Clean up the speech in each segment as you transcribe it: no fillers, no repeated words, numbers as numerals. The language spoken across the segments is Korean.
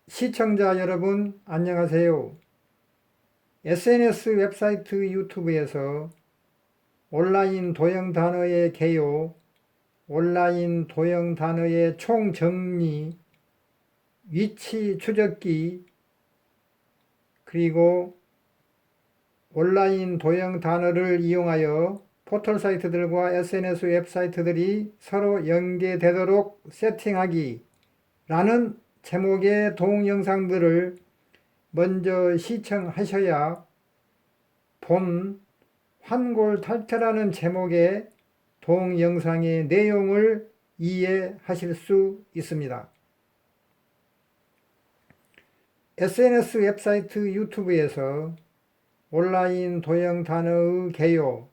시청자 여러분, 안녕하세요. SNS 웹사이트 유튜브에서 온라인 도형 단어의 개요, 온라인 도형 단어의 총정리, 위치 추적기, 그리고 온라인 도형 단어를 이용하여 포털 사이트들과 SNS 웹사이트들이 서로 연계되도록 세팅하기 라는 제목의 동영상들을 먼저 시청하셔야 본 환골탈태라는 제목의 동영상의 내용을 이해하실 수 있습니다. SNS 웹사이트 유튜브에서 온라인 도형 단어의 개요,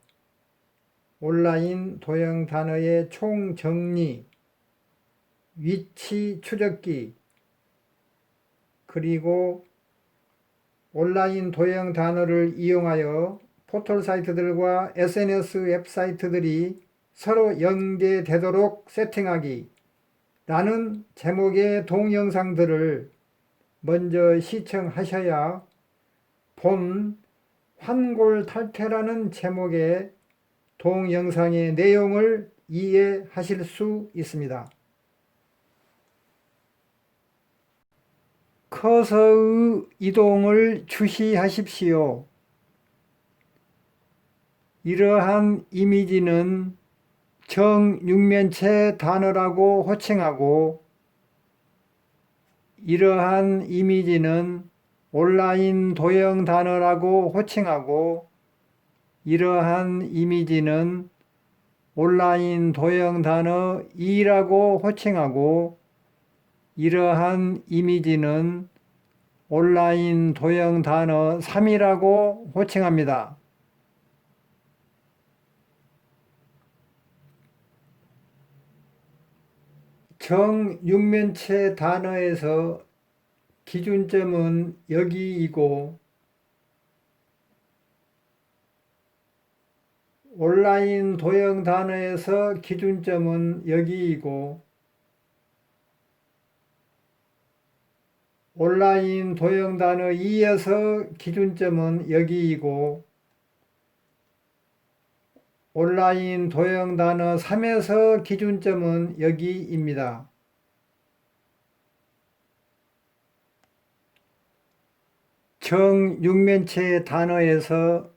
온라인 도형 단어의 총정리, 위치 추적기, 그리고 온라인 도형 단어를 이용하여 포털 사이트들과 SNS 웹사이트들이 서로 연계되도록 세팅하기 라는 제목의 동영상들을 먼저 시청하셔야 본 환골탈태라는 제목의 동영상의 내용을 이해하실 수 있습니다. 커서의 이동을 주시하십시오. 이러한 이미지는 정육면체 단어라고 호칭하고, 이러한 이미지는 온라인 도형 단어라고 호칭하고, 이러한 이미지는 온라인 도형 단어 2라고 호칭하고, 이러한 이미지는 온라인 도형 단어 3이라고 호칭합니다. 정육면체 단어에서 기준점은 여기이고, 온라인 도형 단어에서 기준점은 여기이고, 온라인 도형 단어 2에서 기준점은 여기이고, 온라인 도형 단어 3에서 기준점은 여기입니다. 정육면체 단어에서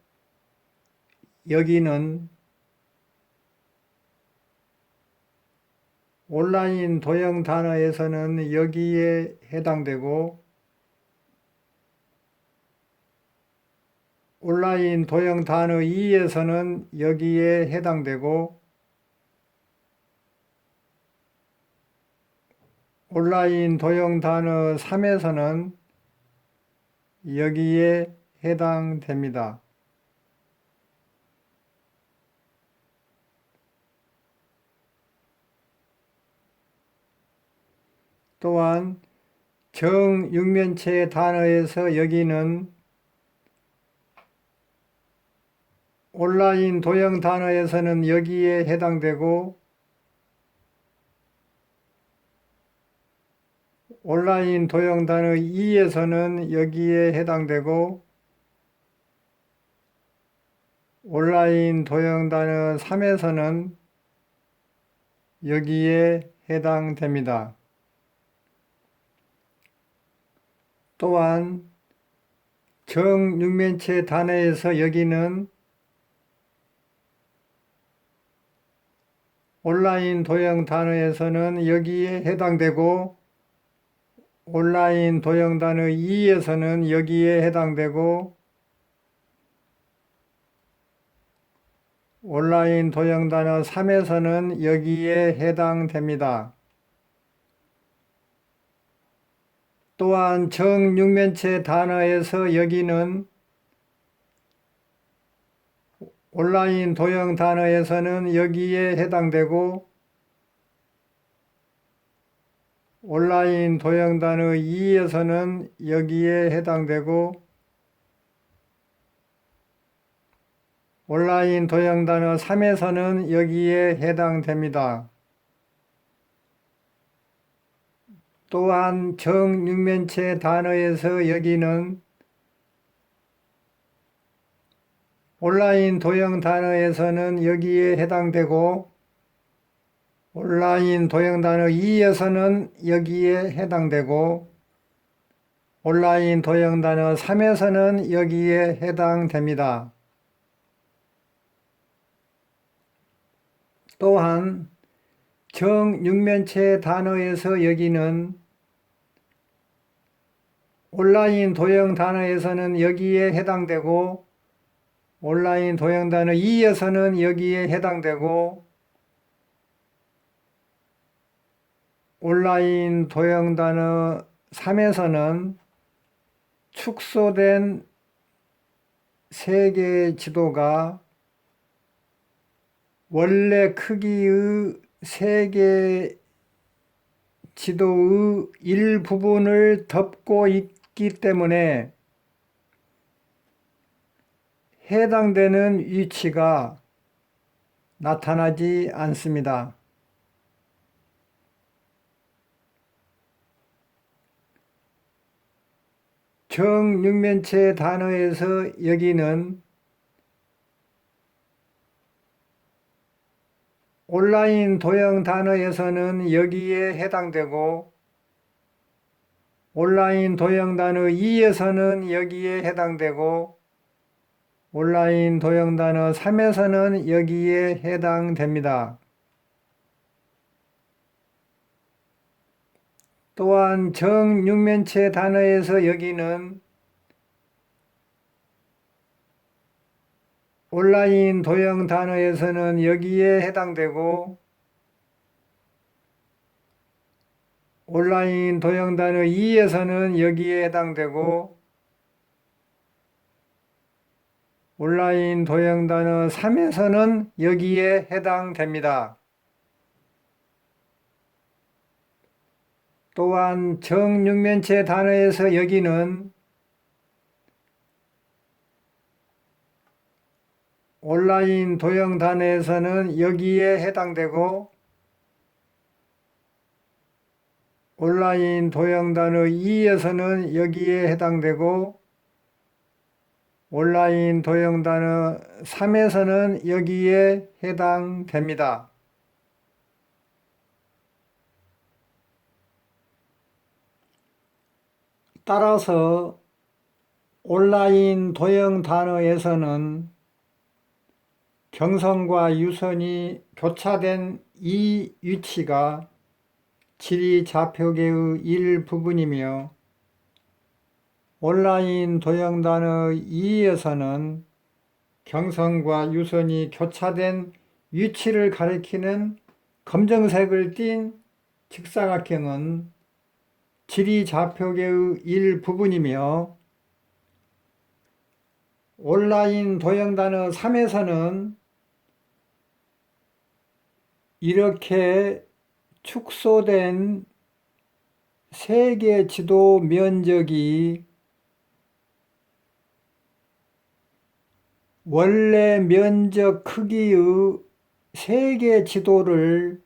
여기는 온라인 도형 단어에서는 여기에 해당되고, 온라인 도형 단어 2에서는 여기에 해당되고, 온라인 도형 단어 3에서는 여기에 해당됩니다. 또한 정육면체 단어에서 여기는 온라인 도형 단어에서는 여기에 해당되고, 온라인 도형 단어 2에서는 여기에 해당되고, 온라인 도형 단어 3에서는 여기에 해당됩니다. 또한 정육면체 단어에서 여기는 온라인 도형 단어에서는 여기에 해당되고, 온라인 도형 단어 2에서는 여기에 해당되고, 온라인 도형 단어 3에서는 여기에 해당됩니다. 또한 정육면체 단어에서 여기는 온라인 도형 단어에서는 여기에 해당되고, 온라인 도형 단어 2에서는 여기에 해당되고, 온라인 도형 단어 3에서는 여기에 해당됩니다. 또한 정육면체 단어에서 여기는 온라인 도형 단어에서는 여기에 해당되고 온라인 도형 단어 2에서는 여기에 해당되고 온라인 도형 단어 3에서는 여기에 해당됩니다. 또한 정육면체 단어에서 여기는 온라인 도형 단어에서는 여기에 해당되고 온라인 도형 단어 2에서는 여기에 해당되고 온라인 도형 단어 3에서는 축소된 세계 지도가 원래 크기의 세계 지도의 일부분을 덮고 있기 때문에 해당되는 위치가 나타나지 않습니다. 정육면체 단어에서 여기는 온라인 도형 단어에서는 여기에 해당되고 온라인 도형 단어 2에서는 여기에 해당되고 온라인 도형 단어 3에서는 여기에 해당됩니다. 또한 정육면체 단어에서 여기는 온라인 도형 단어에서는 여기에 해당되고 온라인 도형 단어 2에서는 여기에 해당되고 온라인 도형 단어 3에서는 여기에 해당됩니다. 또한 정육면체 단어에서 여기는 온라인 도형 단어에서는 여기에 해당되고 온라인 도형 단어 2에서는 여기에 해당되고 온라인 도형 단어 3에서는 여기에 해당됩니다. 따라서 온라인 도형 단어에서는 경선과 유선이 교차된 이 위치가 지리좌표계의 일부분이며 온라인 도형 단어 2에서는 경선과 유선이 교차된 위치를 가리키는 검정색을 띤 직사각형은 지리좌표계의 일부분이며 온라인 도형 단어 3에서는 이렇게 축소된 세계 지도 면적이 원래 면적 크기의 세계 지도를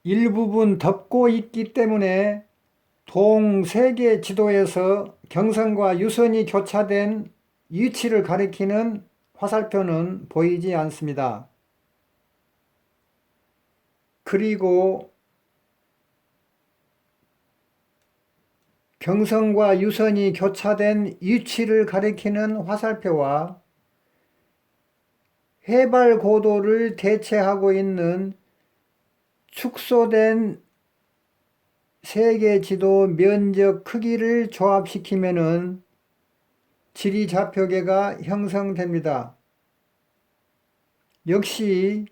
일부분 덮고 있기 때문에 동세계 지도에서 경선과 유선이 교차된 위치를 가리키는 화살표는 보이지 않습니다. 그리고 경선과 유선이 교차된 위치를 가리키는 화살표와 해발 고도를 대체하고 있는 축소된 세계 지도 면적 크기를 조합시키면은 지리좌표계가 형성됩니다. 역시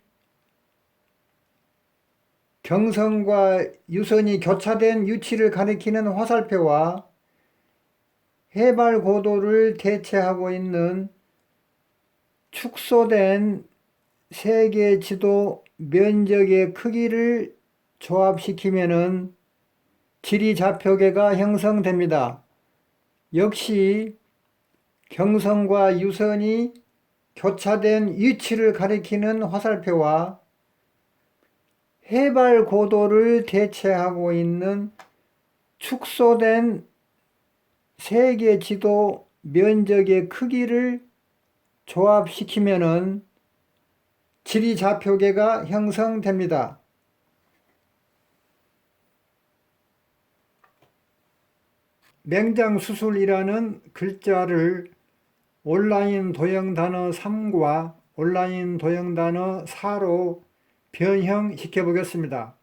경선과 유선이 교차된 위치를 가리키는 화살표와 해발 고도를 대체하고 있는 축소된 세계 지도 면적의 크기를 조합시키면은 지리좌표계가 형성됩니다. 역시 경선과 유선이 교차된 위치를 가리키는 화살표와 해발 고도를 대체하고 있는 축소된 세계 지도 면적의 크기를 조합시키면은 지리 좌표계가 형성됩니다. 맹장수술이라는 글자를 온라인 도형 단어 3과 온라인 도형 단어 4로 변형시켜 보겠습니다.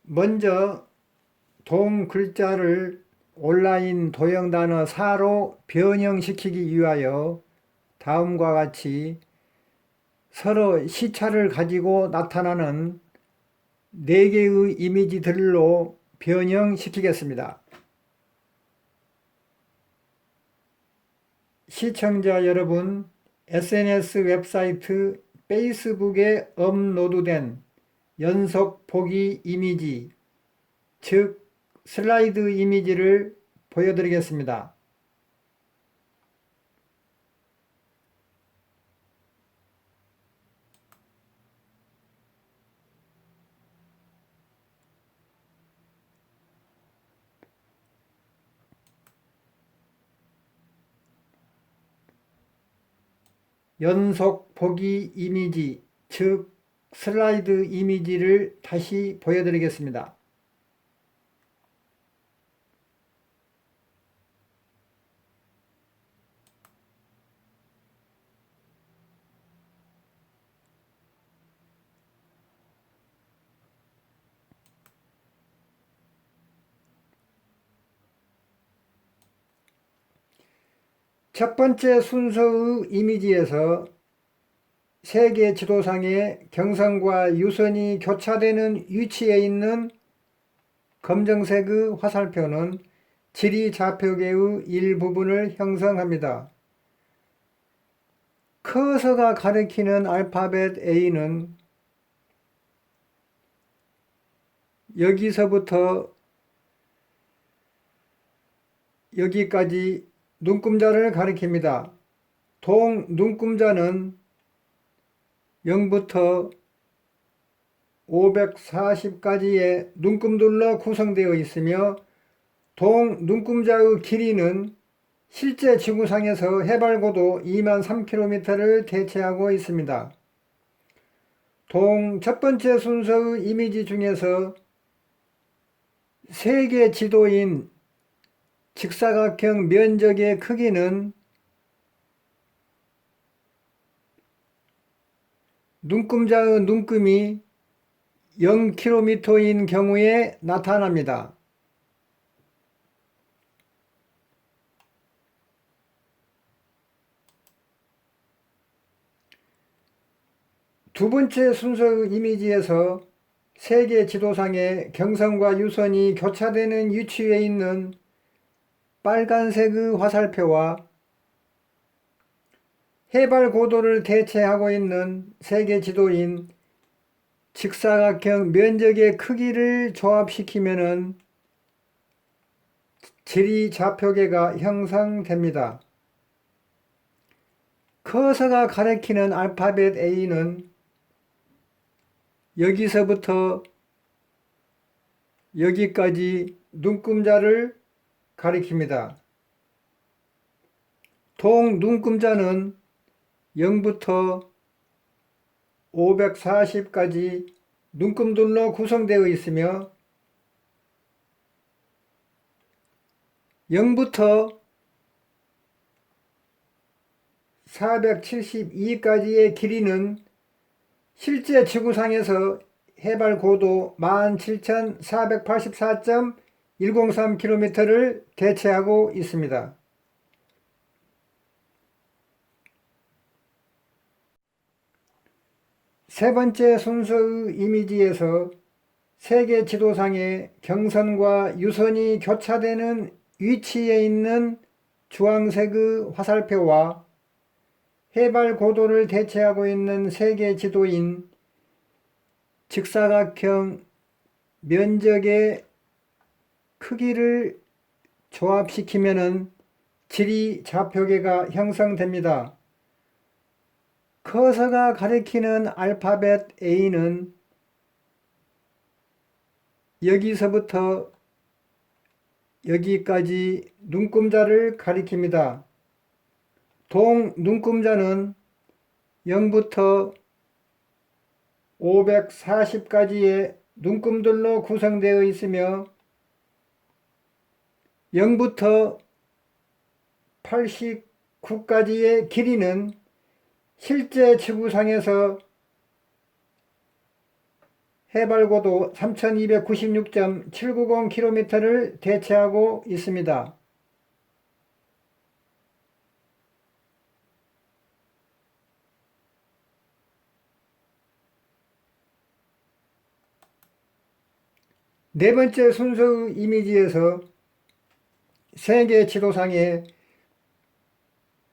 먼저 동 글자를 온라인 도형 단어 4로 변형시키기 위하여 다음과 같이 서로 시차를 가지고 나타나는 4개의 이미지들로 변형시키겠습니다. 시청자 여러분, SNS 웹사이트 페이스북에 업로드된 연속 보기 이미지, 즉 슬라이드 이미지를 보여드리겠습니다. 연속 보기 이미지, 즉 슬라이드 이미지를 다시 보여드리겠습니다. 첫 번째 순서의 이미지에서 세계 지도상에 경선과 유선이 교차되는 위치에 있는 검정색의 화살표는 지리 좌표계의 일부분을 형성합니다. 커서가 가리키는 알파벳 A는 여기서부터 여기까지 눈금자를 가리킵니다. 동 눈금자는 0부터 540까지의 눈금들로 구성되어 있으며 동 눈금자의 길이는 실제 지구상에서 해발고도 23km를 대체하고 있습니다. 동 첫 번째 순서의 이미지 중에서 세계 지도인 직사각형 면적의 크기는 눈금자의 눈금이 0km인 경우에 나타납니다. 두 번째 순서의 이미지에서 세계 지도상에 경선과 유선이 교차되는 위치에 있는 빨간색의 화살표와 해발 고도를 대체하고 있는 세계 지도인 직사각형 면적의 크기를 조합시키면 지리 좌표계가 형성됩니다. 커서가 가리키는 알파벳 A는 여기서부터 여기까지 눈금자를 가리킵니다. 동 눈금자는 0부터 540까지 눈금들로 구성되어 있으며 0부터 472까지의 길이는 실제 지구상에서 해발 고도 17,484.103km를 대체하고 있습니다. 세 번째 순서의 이미지에서 세계 지도상에 경선과 유선이 교차되는 위치에 있는 주황색의 화살표와 해발 고도를 대체하고 있는 세계 지도인 직사각형 면적의 크기를 조합시키면 지리 좌표계가 형성됩니다. 커서가 가리키는 알파벳 A는 여기서부터 여기까지 눈금자를 가리킵니다. 동눈금자는 0부터 540까지의 눈금들로 구성되어 있으며 0부터 89까지의 길이는 실제 지구상에서 해발고도 3296.790km를 대체하고 있습니다. 네 번째 순서의 이미지에서 세계 지도상에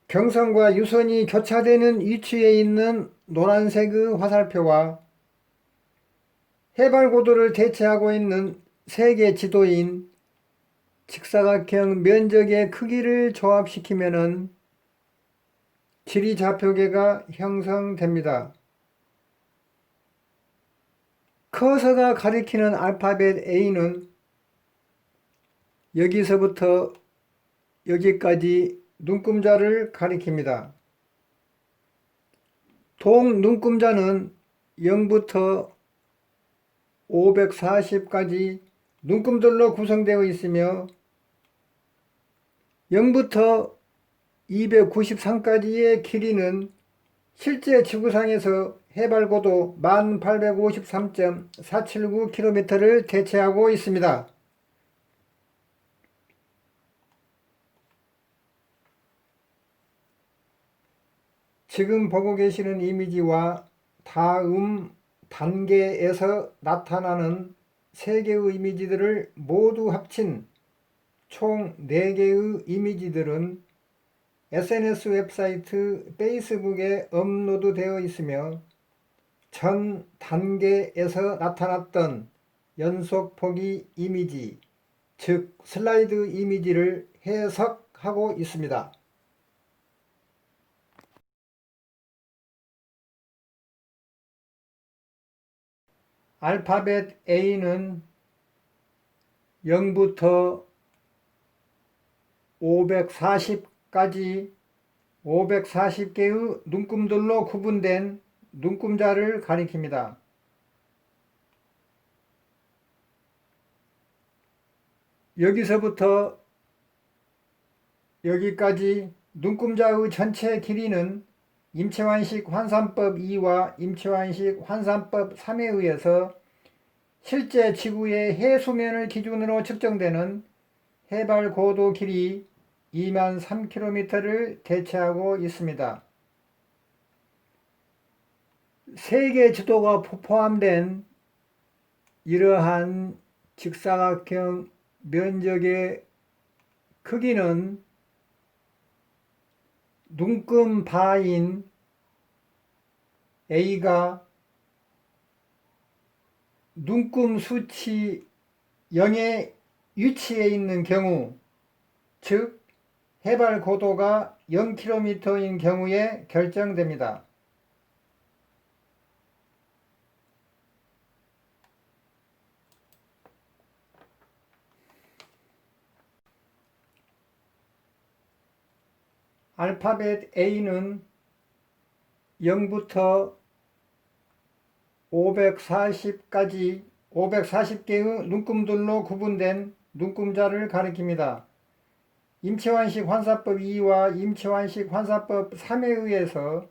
경선과 유선이 교차되는 위치에 있는 노란색의 화살표와 해발고도를 대체하고 있는 세계 지도인 직사각형 면적의 크기를 조합시키면 지리좌표계가 형성됩니다. 커서가 가리키는 알파벳 A는 여기서부터 여기까지 눈금자를 가리킵니다. 동눈금자는 0부터 540까지 눈금들로 구성되어 있으며 0부터 293까지의 길이는 실제 지구상에서 해발고도 1853.479km를 대체하고 있습니다. 지금 보고 계시는 이미지와 다음 단계에서 나타나는 3개의 이미지들을 모두 합친 총 4개의 이미지들은 SNS 웹사이트 페이스북에 업로드되어 있으며 전 단계에서 나타났던 연속 보기 이미지, 즉 슬라이드 이미지를 해석하고 있습니다. 알파벳 A는 0부터 540까지 540개의 눈금들로 구분된 눈금자를 가리킵니다. 여기서부터 여기까지 눈금자의 전체 길이는 임채완식 환산법 2와 임채완식 환산법 3에 의해서 실제 지구의 해수면을 기준으로 측정되는 해발 고도 길이 2만 3km를 대체하고 있습니다. 세계 지도가 포함된 이러한 직사각형 면적의 크기는 눈금 바인 A가 눈금 수치 0의 위치에 있는 경우, 즉 해발 고도가 0km인 경우에 결정됩니다. 알파벳 A는 0부터 540까지 540개의 눈금들로 구분된 눈금자를 가리킵니다. 임채완식 환산법 2와 임채완식 환산법 3에 의해서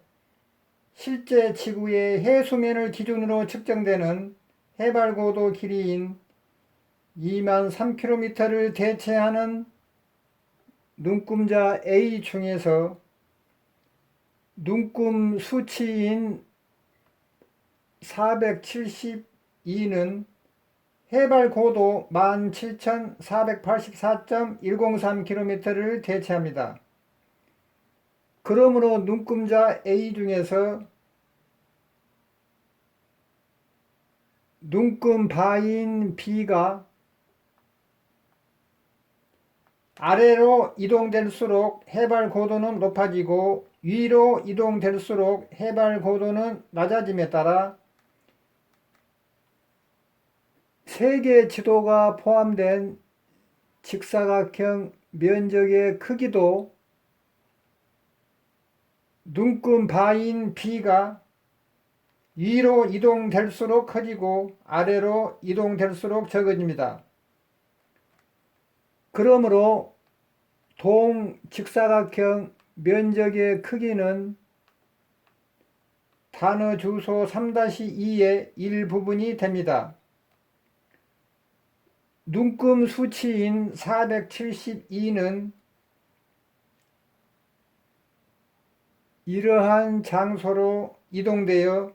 실제 지구의 해수면을 기준으로 측정되는 해발고도 길이인 2만 3km를 대체하는 눈금자 A 중에서 눈금 수치인 472는 해발 고도 17,484.103km를 대체합니다. 그러므로 눈금자 A 중에서 눈금 바인 B가 아래로 이동될수록 해발 고도는 높아지고 위로 이동될수록 해발 고도는 낮아짐에 따라 세계 지도가 포함된 직사각형 면적의 크기도 눈금 바인 B가 위로 이동될수록 커지고 아래로 이동될수록 적어집니다. 그러므로 동직사각형 면적의 크기는 단어 주소 3-2의 일부분이 됩니다. 눈금 수치인 472는 이러한 장소로 이동되어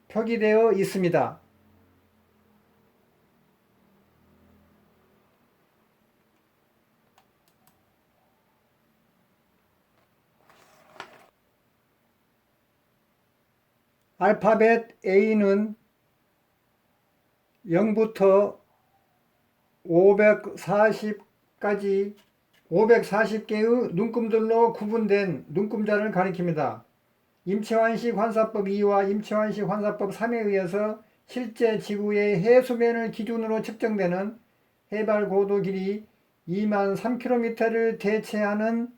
표기되어 있습니다. 알파벳 A는 0부터 540까지 540개의 눈금들로 구분된 눈금자를 가리킵니다. 임채환식 환사법 2와 임채환식 환사법 3에 의해서 실제 지구의 해수면을 기준으로 측정되는 해발 고도 길이 2만 3km를 대체하는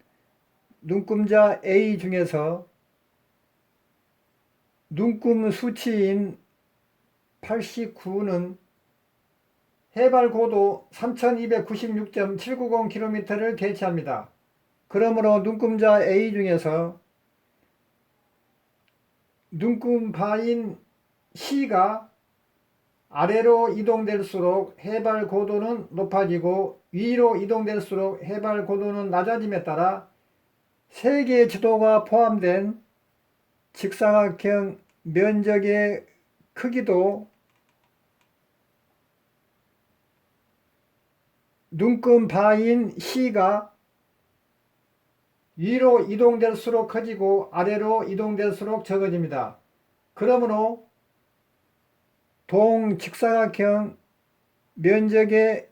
눈금자 A 중에서 눈금 수치인 89는 해발 고도 3296.790km를 대체합니다. 그러므로 눈금자 A 중에서 눈금 바인 C가 아래로 이동될수록 해발 고도는 높아지고 위로 이동될수록 해발 고도는 낮아짐에 따라 세계 지도가 포함된 직사각형 면적의 크기도 눈금 바인 C가 위로 이동될수록 커지고 아래로 이동될수록 적어집니다. 그러므로 동직사각형 면적의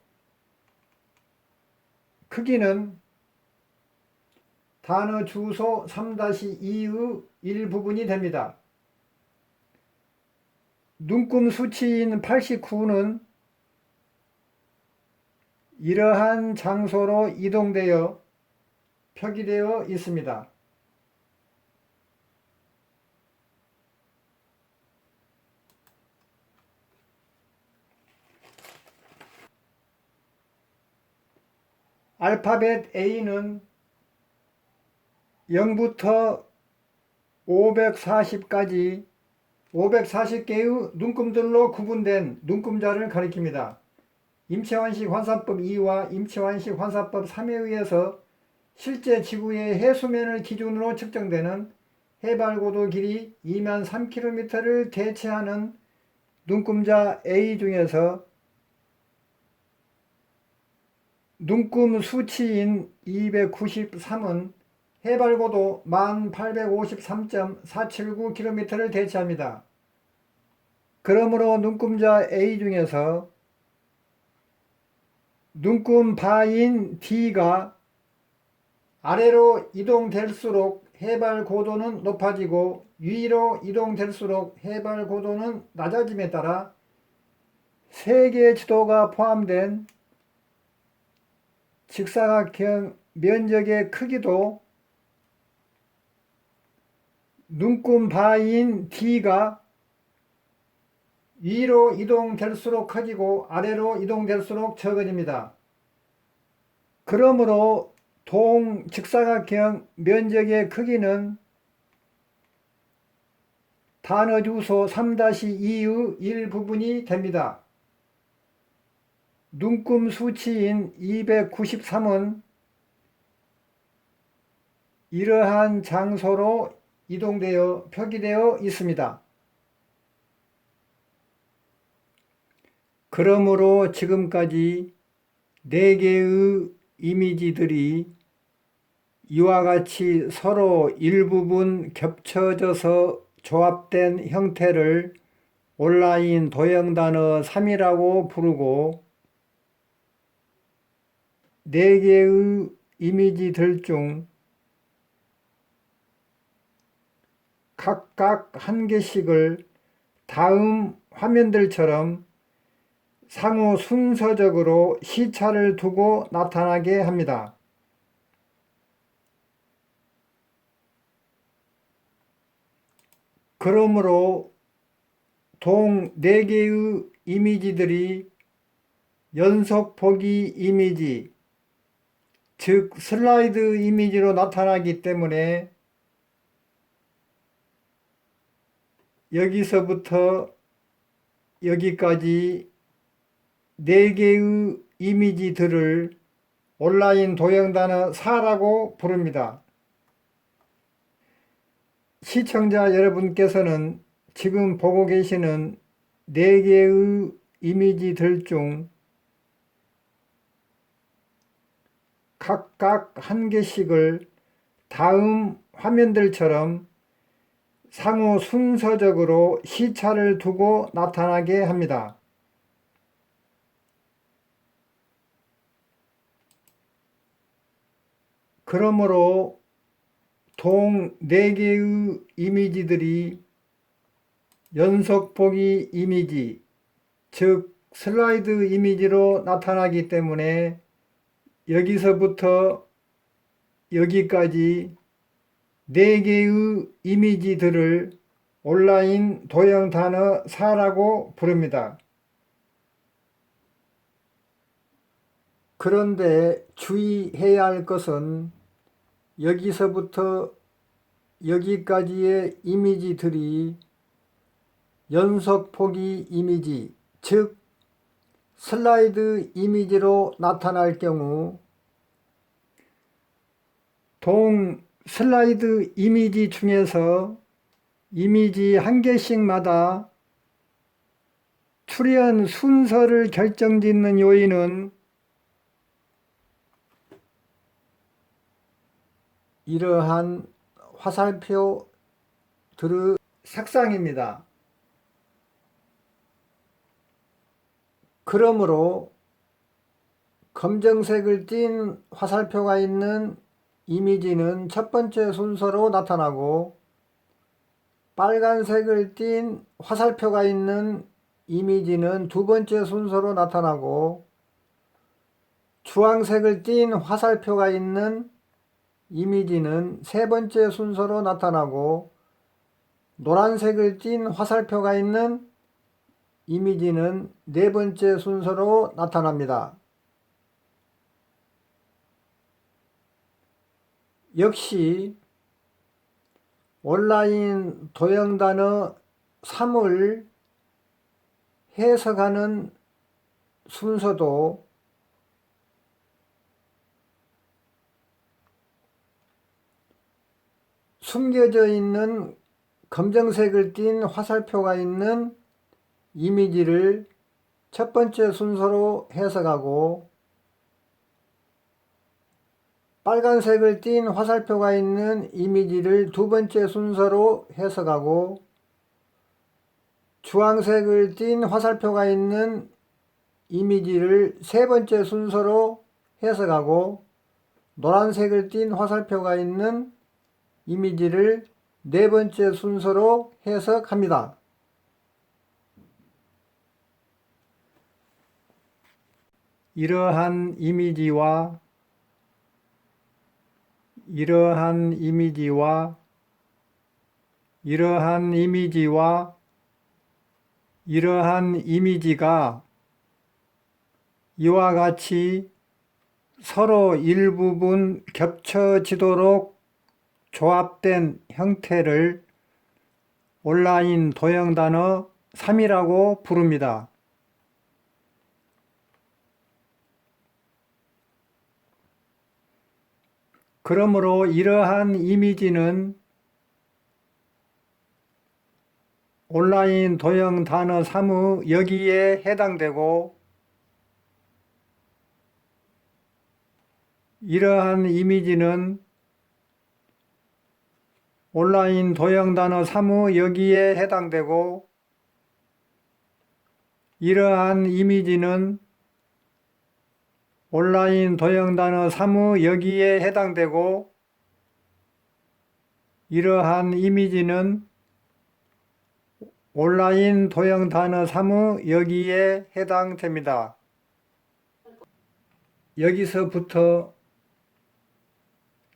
크기는 단어 주소 3-2의 일부분이 됩니다. 눈금 수치인 89는 이러한 장소로 이동되어 표기되어 있습니다. 알파벳 A는 0부터 540까지 540개의 눈금들로 구분된 눈금자를 가리킵니다. 임채환식 환사법 2와 임채환식 환사법 3에 의해서 실제 지구의 해수면을 기준으로 측정되는 해발고도 길이 2만 3km를 대체하는 눈금자 A 중에서 눈금 수치인 293은 해발고도 1853.479km를 대체합니다. 그러므로 눈금자 A 중에서 눈금 바인 D가 아래로 이동될수록 해발 고도는 높아지고 위로 이동될수록 해발 고도는 낮아짐에 따라 세계 지도가 포함된 직사각형 면적의 크기도 눈금 바인 D가 위로 이동될수록 커지고 아래로 이동될수록 적어집니다. 그러므로 동직사각형 면적의 크기는 단어 주소 3-2의 일부분이 됩니다. 눈금 수치인 293은 이러한 장소로 이동되어 표기되어 있습니다. 그러므로 지금까지 4개의 이미지들이 이와 같이 서로 일부분 겹쳐져서 조합된 형태를 온라인 도형단어 3이라고 부르고 4개의 이미지들 중 각각 한 개씩을 다음 화면들처럼 상호 순서적으로 시차를 두고 나타나게 합니다. 그러므로 동 4개의 이미지들이 연속 보기 이미지, 즉 슬라이드 이미지로 나타나기 때문에 여기서부터 여기까지 4개의 이미지들을 온라인 도형단어 4라고 부릅니다. 시청자 여러분께서는 지금 보고 계시는 4개의 이미지들 중 각각 한 개씩을 다음 화면들처럼 상호 순서적으로 시차를 두고 나타나게 합니다. 그러므로 동 4개의 이미지들이 연속 보기 이미지, 즉 슬라이드 이미지로 나타나기 때문에 여기서부터 여기까지 4개의 이미지들을 온라인 도형 단어 4라고 부릅니다. 그런데 주의해야 할 것은 여기서부터 여기까지의 이미지들이 연속 보기 이미지, 즉 슬라이드 이미지로 나타날 경우 동 슬라이드 이미지 중에서 이미지 한 개씩마다 출현 순서를 결정짓는 요인은 이러한 화살표들의 색상입니다. 그러므로 검정색을 띤 화살표가 있는 이미지는 첫 번째 순서로 나타나고 빨간색을 띤 화살표가 있는 이미지는 두 번째 순서로 나타나고 주황색을 띤 화살표가 있는 이미지는 세 번째 순서로 나타나고 노란색을 띤 화살표가 있는 이미지는 네 번째 순서로 나타납니다. 역시 온라인 도형단어 3을 해석하는 순서도 숨겨져 있는 검정색을 띤 화살표가 있는 이미지를 첫 번째 순서로 해석하고 빨간색을 띤 화살표가 있는 이미지를 두 번째 순서로 해석하고 주황색을 띤 화살표가 있는 이미지를 세 번째 순서로 해석하고 노란색을 띤 화살표가 있는 이미지를 네 번째 순서로 해석합니다. 이러한 이미지와 이러한 이미지와 이러한 이미지와 이러한 이미지가 이와 같이 서로 일부분 겹쳐지도록 조합된 형태를 온라인 도형단어 3이라고 부릅니다. 그러므로 이러한 이미지는 온라인 도형 단어 3의 여기에 해당되고 이러한 이미지는 온라인 도형 단어 3의 여기에 해당되고 이러한 이미지는 온라인 도형 단어 3의 여기에 해당되고 이러한 이미지는 온라인 도형 단어 사무 여기에 해당됩니다. 여기서부터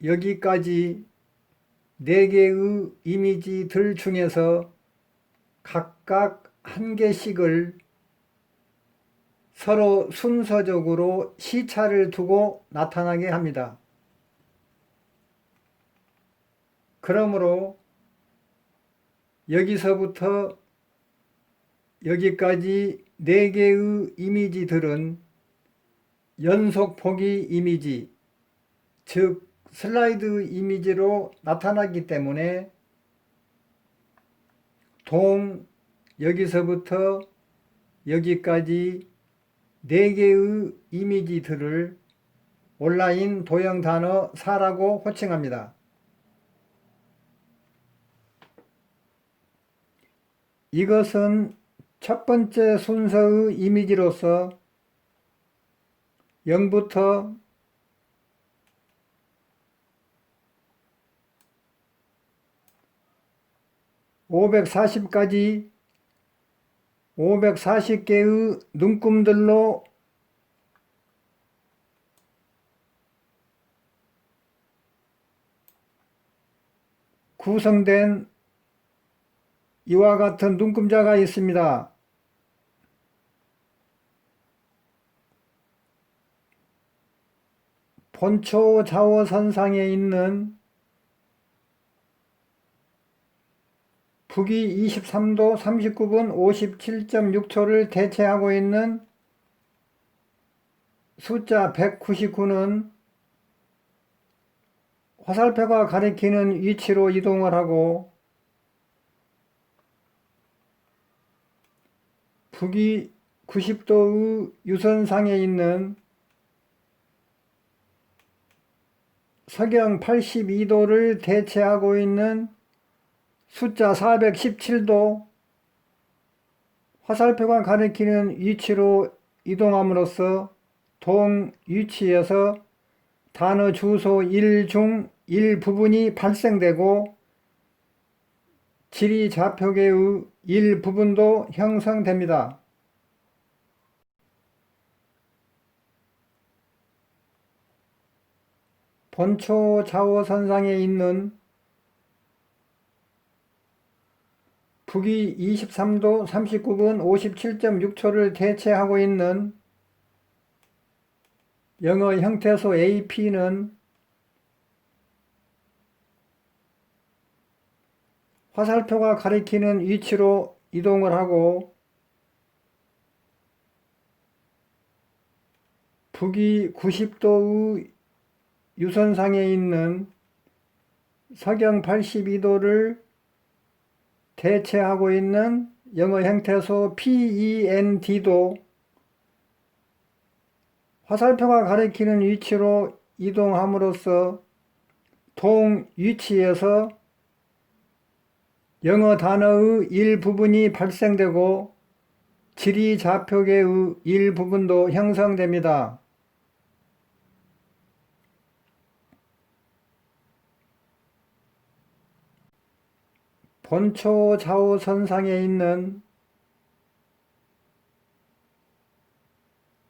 여기까지 4개의 이미지들 중에서 각각 한 개씩을 서로 순서적으로 시차를 두고 나타나게 합니다. 그러므로 여기서부터 여기까지 4개의 이미지들은 연속 보기 이미지, 즉 슬라이드 이미지로 나타나기 때문에 여기서부터 여기까지 4개의 이미지들을 온라인 도형 단어 4라고 호칭합니다. 이것은 첫 번째 순서의 이미지로서 0부터 540까지 540개의 눈금들로 구성된 이와 같은 눈금자가 있습니다. 본초 좌우선상에 있는 북위 23도 39분 57.6초를 대체하고 있는 숫자 199는 화살표가 가리키는 위치로 이동을 하고 북위 90도의 유선상에 있는 서경 82도를 대체하고 있는 숫자 417도 화살표가 가리키는 위치로 이동함으로써 동 위치에서 단어 주소 1 중 1부분이 발생되고 지리 좌표계의 일부분도 형성됩니다. 본초 좌우선상에 있는 북위 23도 39분 57.6초를 대체하고 있는 영어 형태소 AP는 화살표가 가리키는 위치로 이동을 하고 북위 90도의 유선상에 있는 서경 82도를 대체하고 있는 영어 형태소 PEND도 화살표가 가리키는 위치로 이동함으로써 동 위치에서 영어 단어의 일부분이 발생되고 지리 좌표계의 일부분도 형성됩니다. 본초 좌우선상에 있는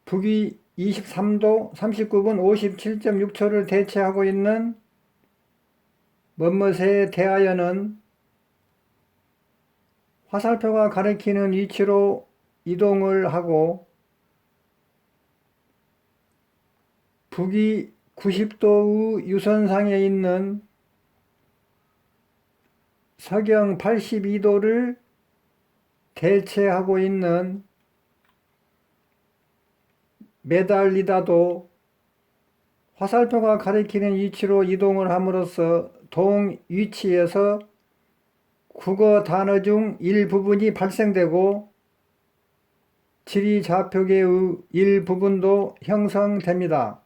북위 23도 39분 57.6초를 대체하고 있는 뭐뭇에 대하여는 화살표가 가리키는 위치로 이동을 하고 북위 90도의 유선상에 있는 서경 82도를 대체하고 있는 메달리다도 화살표가 가리키는 위치로 이동을 함으로써 동 위치에서 국어 단어 중 일부분이 발생되고 지리 좌표계의 일부분도 형성됩니다.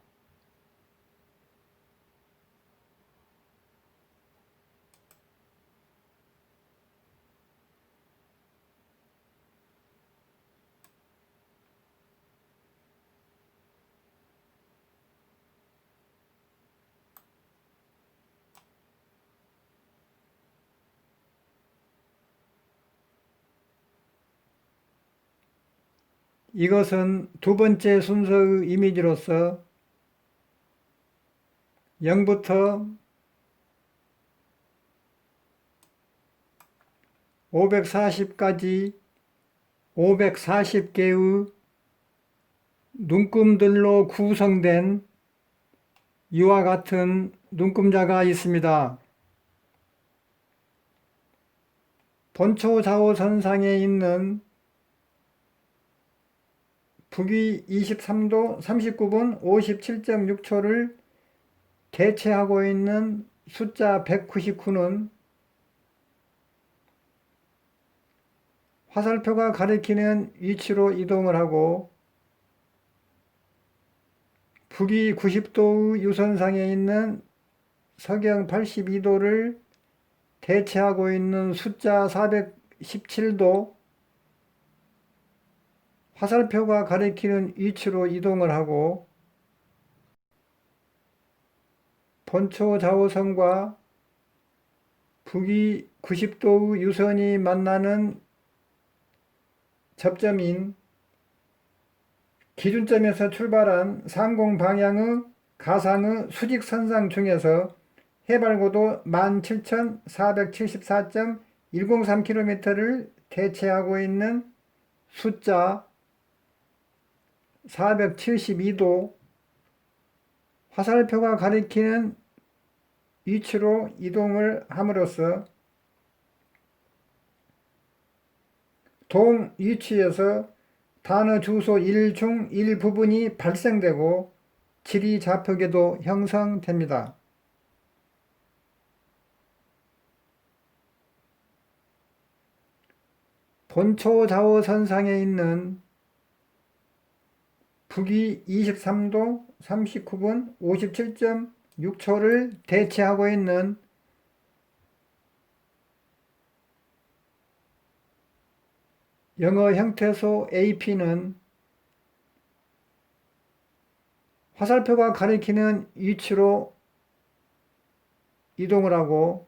이것은 두 번째 순서의 이미지로서 0부터 540까지 540개의 눈금들로 구성된 이와 같은 눈금자가 있습니다. 본초 좌우선상에 있는 북위 23도 39분 57.6초를 대체하고 있는 숫자 199는 화살표가 가리키는 위치로 이동을 하고 북위 90도의 유선상에 있는 서경 82도를 대체하고 있는 숫자 417도 화살표가 가리키는 위치로 이동을 하고 본초 좌우선과 북위 90도의 유선이 만나는 접점인 기준점에서 출발한 상공 방향의 가상의 수직선상 중에서 해발고도 17,474.103km를 대체하고 있는 숫자 472도 화살표가 가리키는 위치로 이동을 함으로써 동위치에서 단어 주소 1중 1부분이 발생되고 지리좌표계도 형성됩니다. 본초 좌우선상에 있는 북위 23도 39분 57.6초를 대체하고 있는 영어 형태소 AP는 화살표가 가리키는 위치로 이동을 하고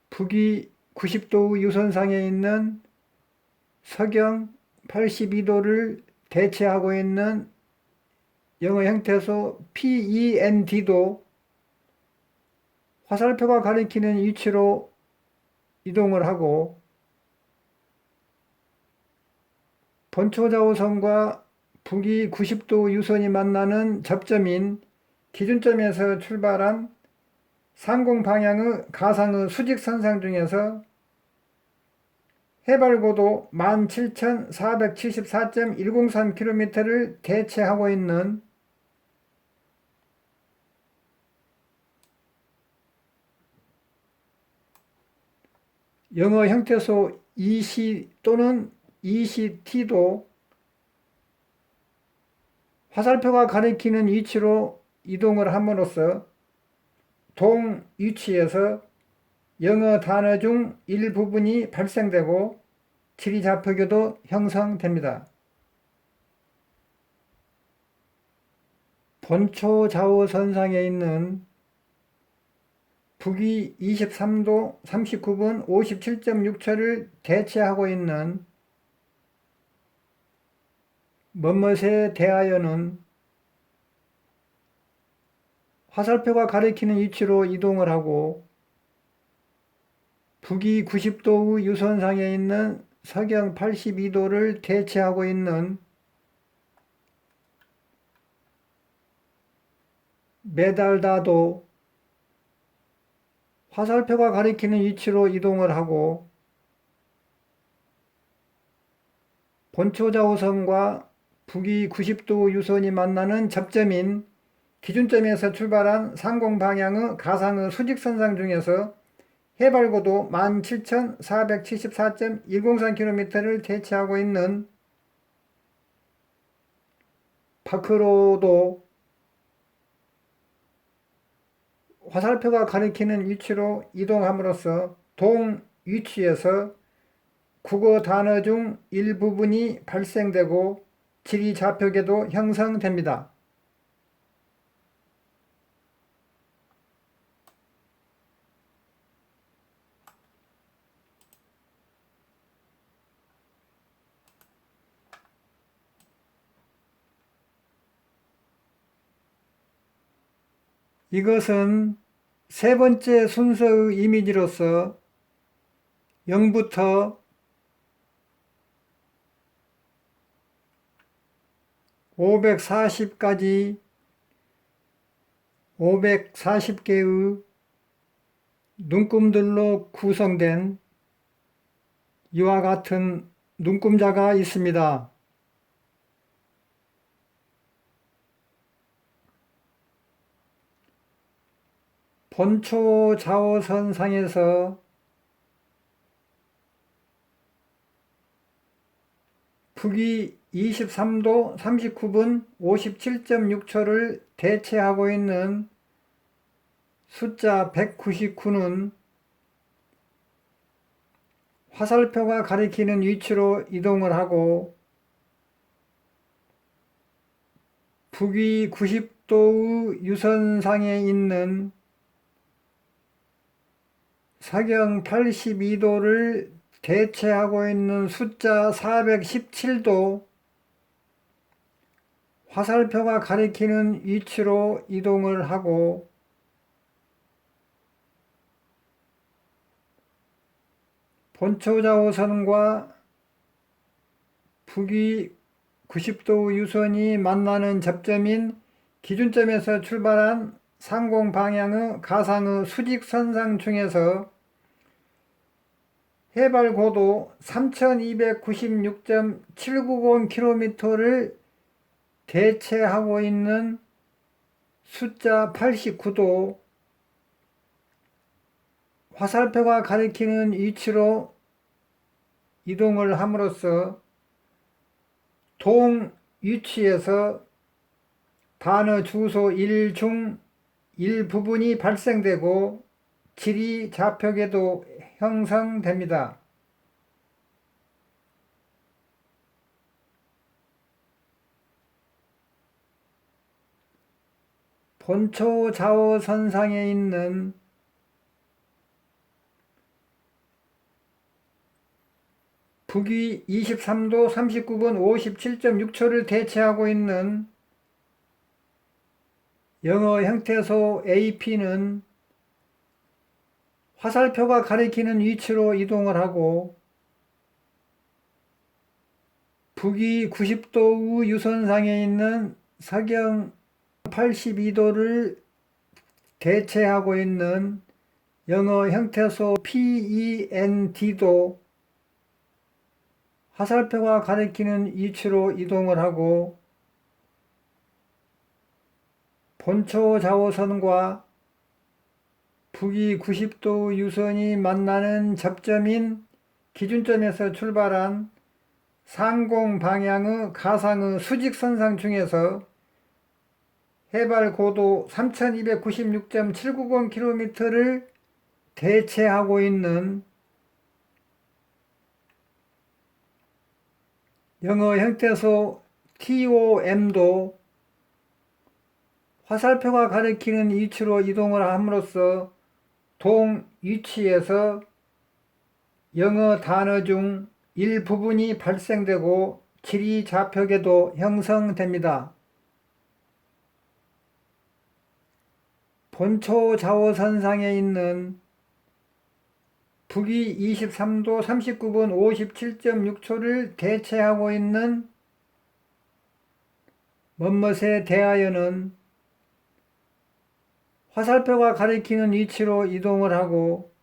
북위 90도 유선상에 있는 서경 82도를 대체하고 있는 영어 형태소 PEND도 화살표가 가리키는 위치로 이동을 하고 본초 좌우선과 북위 90도 유선이 만나는 접점인 기준점에서 출발한 상공 방향의 가상의 수직선상 중에서 해발고도 17,474.103km를 대체하고 있는 영어 형태소 EC 또는 ECT도 화살표가 가리키는 위치로 이동을 함으로써 동위치에서 영어 단어 중 일부분이 발생되고 지리좌표계도 형성됩니다. 본초 좌우선상에 있는 북위 23도 39분 57.6초를 대체하고 있는 뭐뭇에 대하여는 화살표가 가리키는 위치로 이동을 하고 북위 90도의 유선상에 있는 서경 82도를 대체하고 있는 메달다도 화살표가 가리키는 위치로 이동을 하고 본초 좌우선과 북위 90도 유선이 만나는 접점인 기준점에서 출발한 상공 방향의 가상의 수직선상 중에서 해발고도 17,474.103km를 대체하고 있는 파크로도 화살표가 가리키는 위치로 이동함으로써 동위치에서 국어 단어 중 일부분이 발생되고 지리좌표계도 형성됩니다. 이것은 세 번째 순서의 이미지로서 0부터 540까지 540개의 눈금들로 구성된 이와 같은 눈금자가 있습니다. 본초 좌우선상에서 북위 23도 39분 57.6초를 대체하고 있는 숫자 199는 화살표가 가리키는 위치로 이동을 하고 북위 90도의 유선상에 있는 사경 82도를 대체하고 있는 숫자 417도 화살표가 가리키는 위치로 이동을 하고 본초좌우선과 북위 90도 유선이 만나는 접점인 기준점에서 출발한 상공방향의 가상의 수직선상 중에서 해발고도 3296.790km를 대체하고 있는 숫자 89도 화살표가 가리키는 위치로 이동을 함으로써 동위치에서 단어 주소 1중 1부분이 발생되고 지리 좌표계도 형성됩니다. 본초 좌우선상에 있는 북위 23도 39분 57.6초를 대체하고 있는 영어 형태소 AP는 화살표가 가리키는 위치로 이동을 하고 북위 90도의 유선상에 있는 사경 82도를 대체하고 있는 영어 형태소 PEND도 화살표가 가리키는 위치로 이동을 하고 본초 좌우선과 북위 90도 유선이 만나는 접점인 기준점에서 출발한 상공 방향의 가상의 수직선상 중에서 해발 고도 3296.790km를 대체하고 있는 영어 형태소 TOM도 화살표가 가리키는 위치로 이동을 함으로써 동위치에서 영어 단어 중 일부분이 발생되고 지리 좌표계도 형성됩니다. 본초 좌우선상에 있는 북위 23도 39분 57.6초를 대체하고 있는 먼멋에 대하여는 화살표가 가리키는 위치로 이동을 하고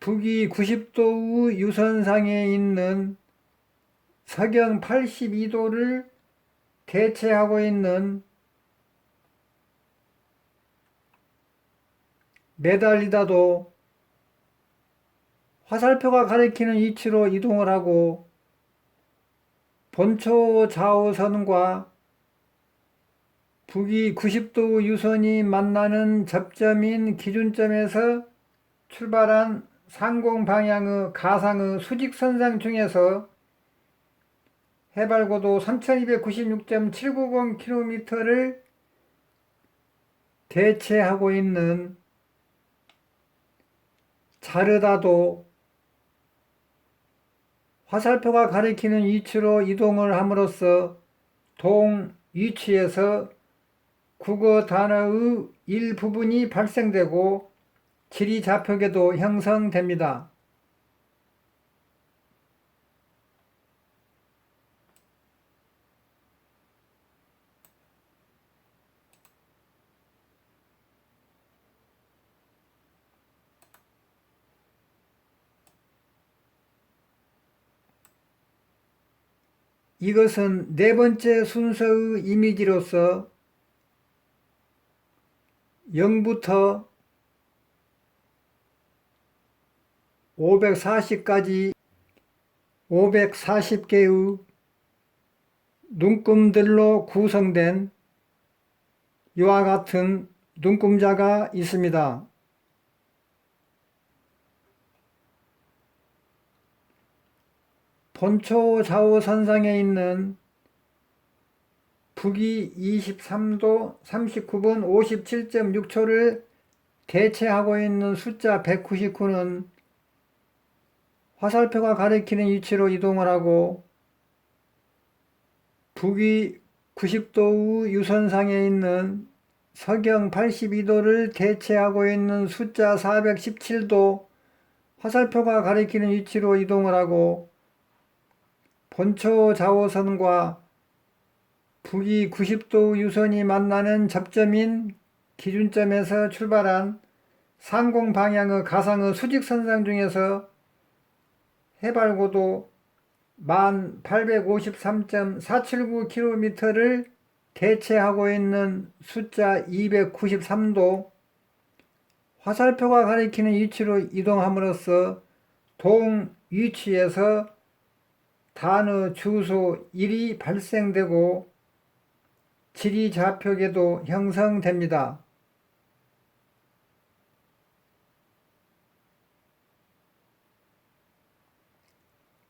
북위 90도의 유선상에 있는 사경 82도를 대체하고 있는 메달리다도 화살표가 가리키는 위치로 이동을 하고 본초 좌우선과 북위 90도 유선이 만나는 접점인 기준점에서 출발한 상공 방향의 가상의 수직선상 중에서 해발고도 3296.790km를 대체하고 있는 자르다도 화살표가 가리키는 위치로 이동을 함으로써 동위치에서 국어 단어의 일부분이 발생되고 지리 좌표계도 형성됩니다. 이것은 네 번째 순서의 이미지로서 0부터 540까지 540개의 눈금들로 구성된 이와 같은 눈금자가 있습니다. 본초 좌우선상에 있는 북위 23도 39분 57.6초를 대체하고 있는 숫자 199는 화살표가 가리키는 위치로 이동을 하고 북위 90도의 유선상에 있는 서경 82도를 대체하고 있는 숫자 417도 화살표가 가리키는 위치로 이동을 하고 본초 좌우선과 북위 90도 유선이 만나는 접점인 기준점에서 출발한 상공 방향의 가상의 수직선상 중에서 해발고도 1853.479km를 대체하고 있는 숫자 293도 화살표가 가리키는 위치로 이동함으로써 동위치에서 단어 주소 1이 발생되고 지리 좌표계도 형성됩니다.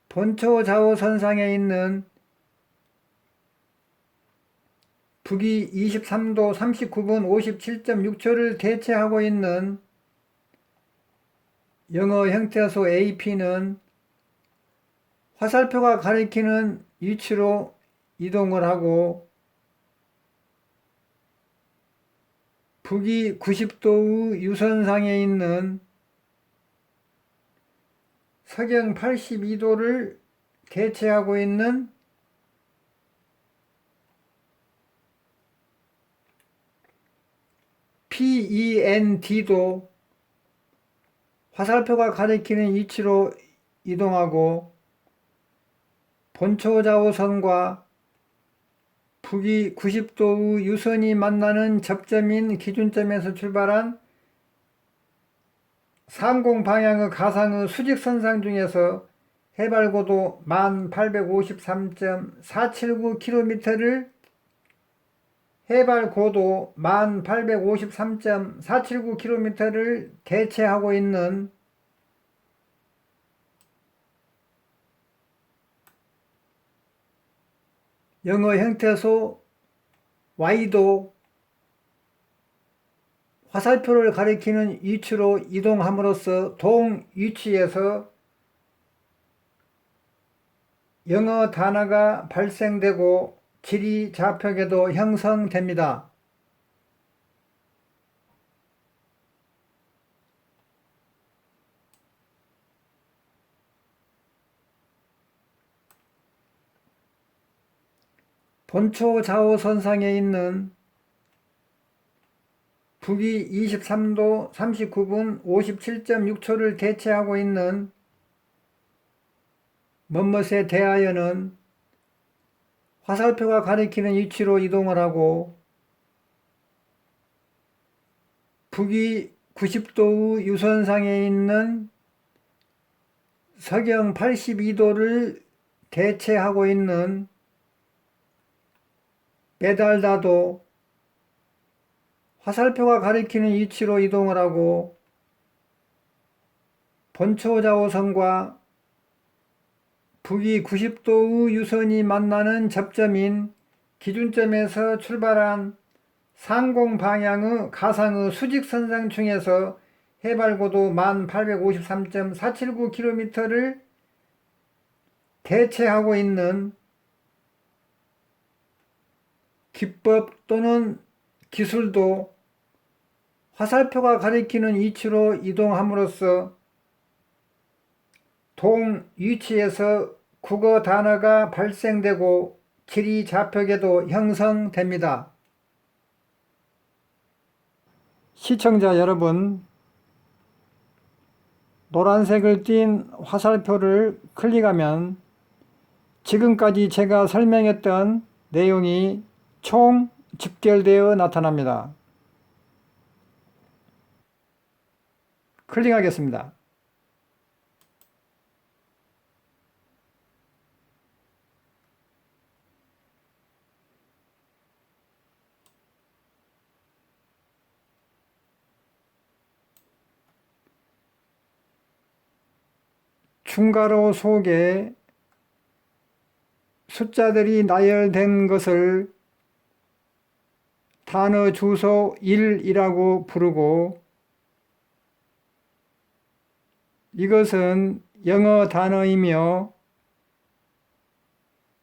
본초 좌우선상에 있는 북위 23도 39분 57.6초를 대체하고 있는 영어 형태소 AP는 화살표가 가리키는 위치로 이동을 하고 북위 90도의 유선상에 있는 서경 82도를 대체하고 있는 PEND도 화살표가 가리키는 위치로 이동하고 본초 좌우선과 북위 90도의 유선이 만나는 접점인 기준점에서 출발한 상공 방향의 가상의 수직선상 중에서 해발고도 1853.479km를 해발고도 1853.479km를 대체하고 있는 영어 형태소 Y도 화살표를 가리키는 위치로 이동함으로써 동위치에서 영어 단어가 발생되고 지리 좌표계도 형성됩니다. 본초 좌우선상에 있는 북위 23도 39분 57.6초를 대체하고 있는 뭐뭇에 대하여는 화살표가 가리키는 위치로 이동을 하고 북위 90도의 유선상에 있는 서경 82도를 대체하고 있는 베달다도 화살표가 가리키는 위치로 이동을 하고 본초 좌우선과 북위 90도의 유선이 만나는 접점인 기준점에서 출발한 상공 방향의 가상의 수직선상 중에서 해발고도 1853.479km를 대체하고 있는 기법 또는 기술도 화살표가 가리키는 위치로 이동함으로써 동 위치에서 국어 단어가 발생되고 길이 좌표계도 형성됩니다. 시청자 여러분, 노란색을 띤 화살표를 클릭하면 지금까지 제가 설명했던 내용이 총 집결되어 나타납니다. 클릭하겠습니다. 충가로 속에 숫자들이 나열된 것을 단어 주소 1이라고 부르고, 이것은 영어 단어이며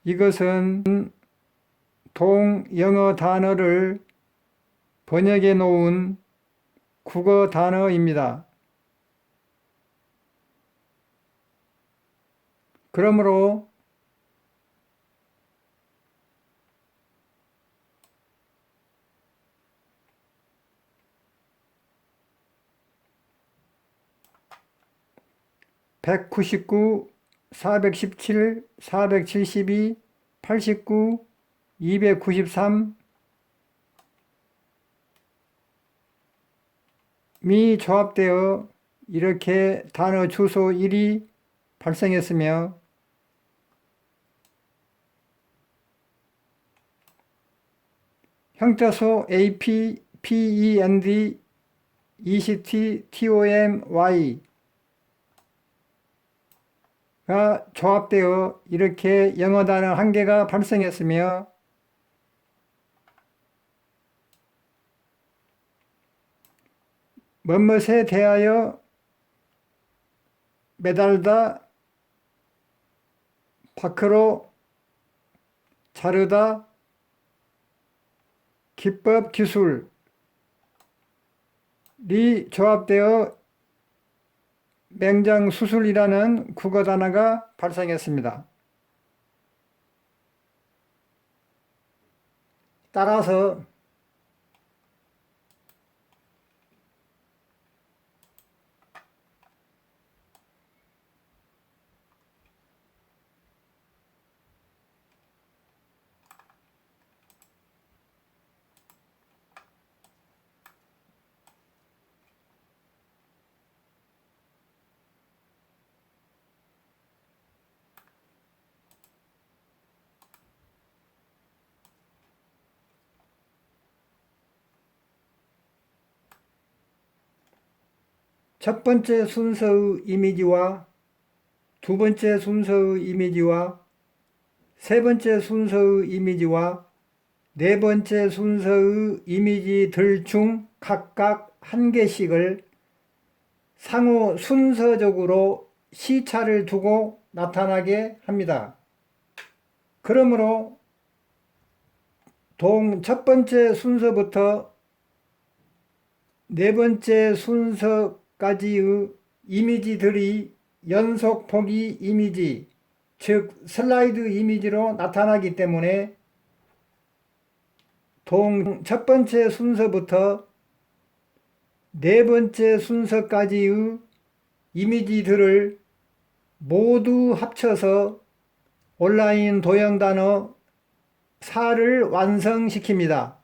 이것은 동영어 단어를 번역해 놓은 국어 단어입니다. 그러므로 (199) (417) (472) (89) (293) 미 조합되어 이렇게 단어 주소 1이 발생했으며, 형태소 AP, PEND, ECT, TOMY 가 조합되어 이렇게 영어 단어 1개가 발생했으며, 뭐뭇에 대하여 매달다, 밖으로 자르다, 기법, 기술이 조합되어 맹장수술이라는 국어 단어가 발생했습니다. 따라서 첫 번째 순서의 이미지와 두 번째 순서의 이미지와 세 번째 순서의 이미지와 네 번째 순서의 이미지들 중 각각 한 개씩을 상호 순서적으로 시차를 두고 나타나게 합니다. 그러므로 동 첫 번째 순서부터 네 번째 순서까지의 이미지들이 연속 보기 이미지, 즉 슬라이드 이미지로 나타나기 때문에 동 첫 번째 순서부터 네 번째 순서까지의 이미지들을 모두 합쳐서 온라인 도형단어 4를 완성시킵니다.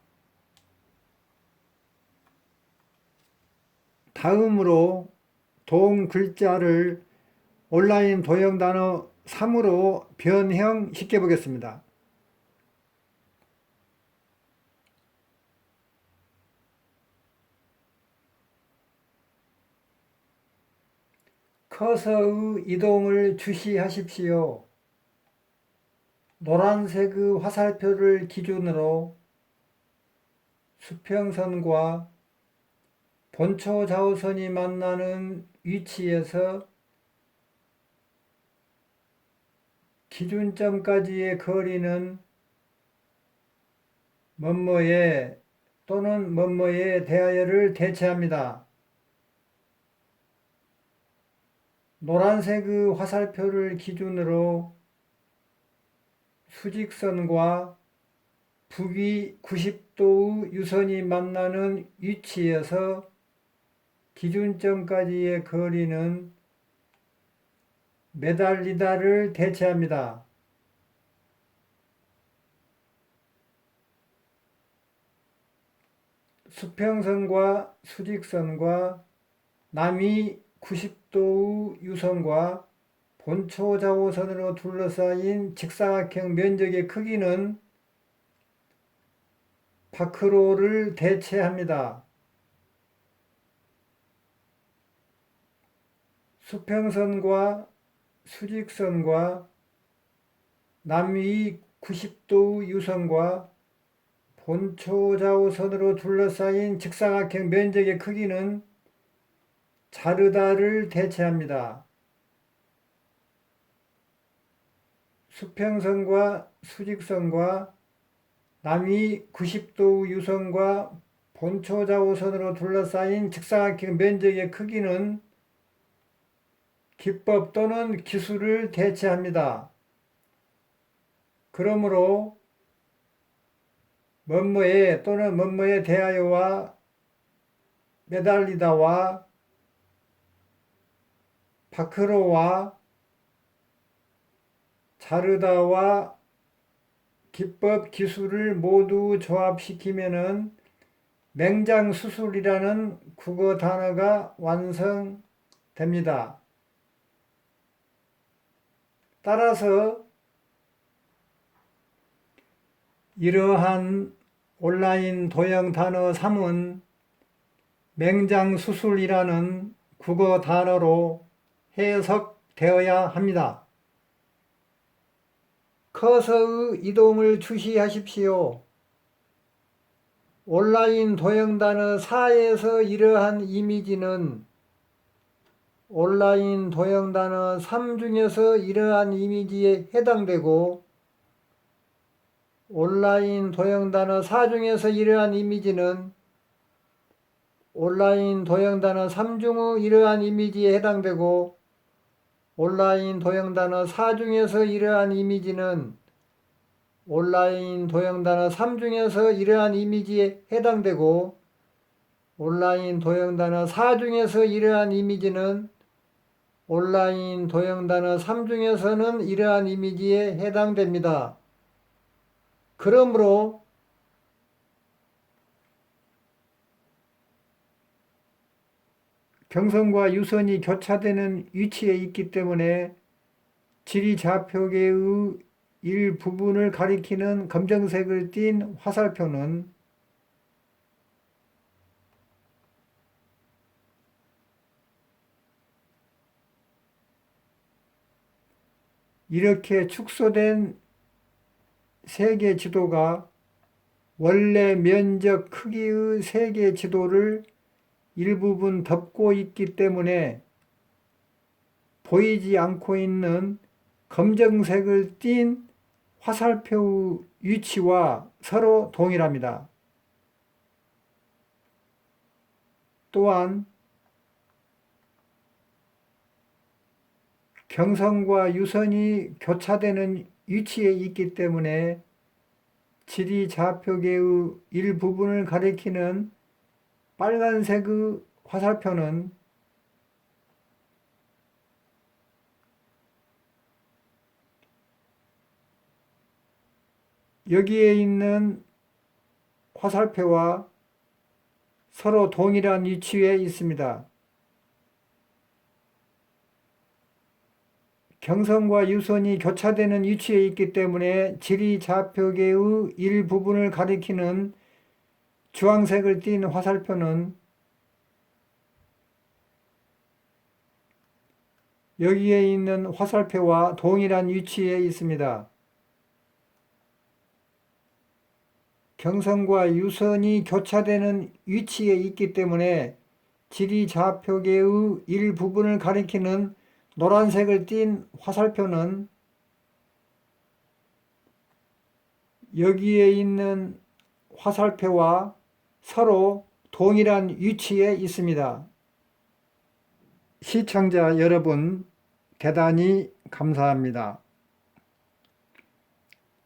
다음으로 동 글자를 온라인 도형단어 3으로 변형시켜 보겠습니다. 커서의 이동을 주시하십시오. 노란색의 화살표를 기준으로 수평선과 본초 좌우선이 만나는 위치에서 기준점까지의 거리는 뭐뭐에 또는 뭐뭐에 대하여를 대체합니다. 노란색 화살표를 기준으로 수직선과 북위 90도의 유선이 만나는 위치에서 기준점까지의 거리는 매달리다를 대체합니다. 수평선과 수직선과 남위 90도의 유선과 본초 좌우선으로 둘러싸인 직사각형 면적의 크기는 파크로를 대체합니다. 수평선과 수직선과 남위 90도 유선과 본초 좌우선으로 둘러싸인 직사각형 면적의 크기는 자르다를 대체합니다. 수평선과 수직선과 남위 90도 유선과 본초 좌우선으로 둘러싸인 직사각형 면적의 크기는 기법 또는 기술을 대체합니다. 그러므로 뭐뭐에 또는 뭐뭐에 대하여와 매달리다와 파크로와 자르다와 기법 기술을 모두 조합시키면은 맹장수술이라는 국어 단어가 완성됩니다. 따라서 이러한 온라인 도형 단어 3은 맹장수술이라는 국어 단어로 해석되어야 합니다. 커서의 이동을 주시하십시오. 온라인 도형 단어 4에서 이러한 이미지는 온라인 도형 단어 3 중에서 이러한 이미지에 해당되고 온라인 도형 단어 4 중에서 이러한 이미지는 온라인 도형 단어 3 중의 이러한 이미지에 해당되고 온라인 도형 단어 4 중에서 이러한 이미지는 온라인 도형 단어 3 중에서 이러한 이미지에 해당되고 온라인 도형 단어 4 중에서 이러한 이미지는 온라인 도형 단어 3 중에서는 이러한 이미지에 해당됩니다. 그러므로 경선과 유선이 교차되는 위치에 있기 때문에 지리좌표계의 일부분을 가리키는 검정색을 띤 화살표는 이렇게 축소된 세계 지도가 원래 면적 크기의 세계 지도를 일부분 덮고 있기 때문에 보이지 않고 있는 검정색을 띤 화살표의 위치와 서로 동일합니다. 또한 경선과 유선이 교차되는 위치에 있기 때문에 지리좌표계의 일부분을 가리키는 빨간색의 화살표는 여기에 있는 화살표와 서로 동일한 위치에 있습니다. 경선과 유선이 교차되는 위치에 있기 때문에 지리좌표계의 일부분을 가리키는 주황색을 띤 화살표는 여기에 있는 화살표와 동일한 위치에 있습니다. 경선과 유선이 교차되는 위치에 있기 때문에 지리좌표계의 일부분을 가리키는 노란색을 띤 화살표는 여기에 있는 화살표와 서로 동일한 위치에 있습니다. 시청자 여러분, 대단히 감사합니다.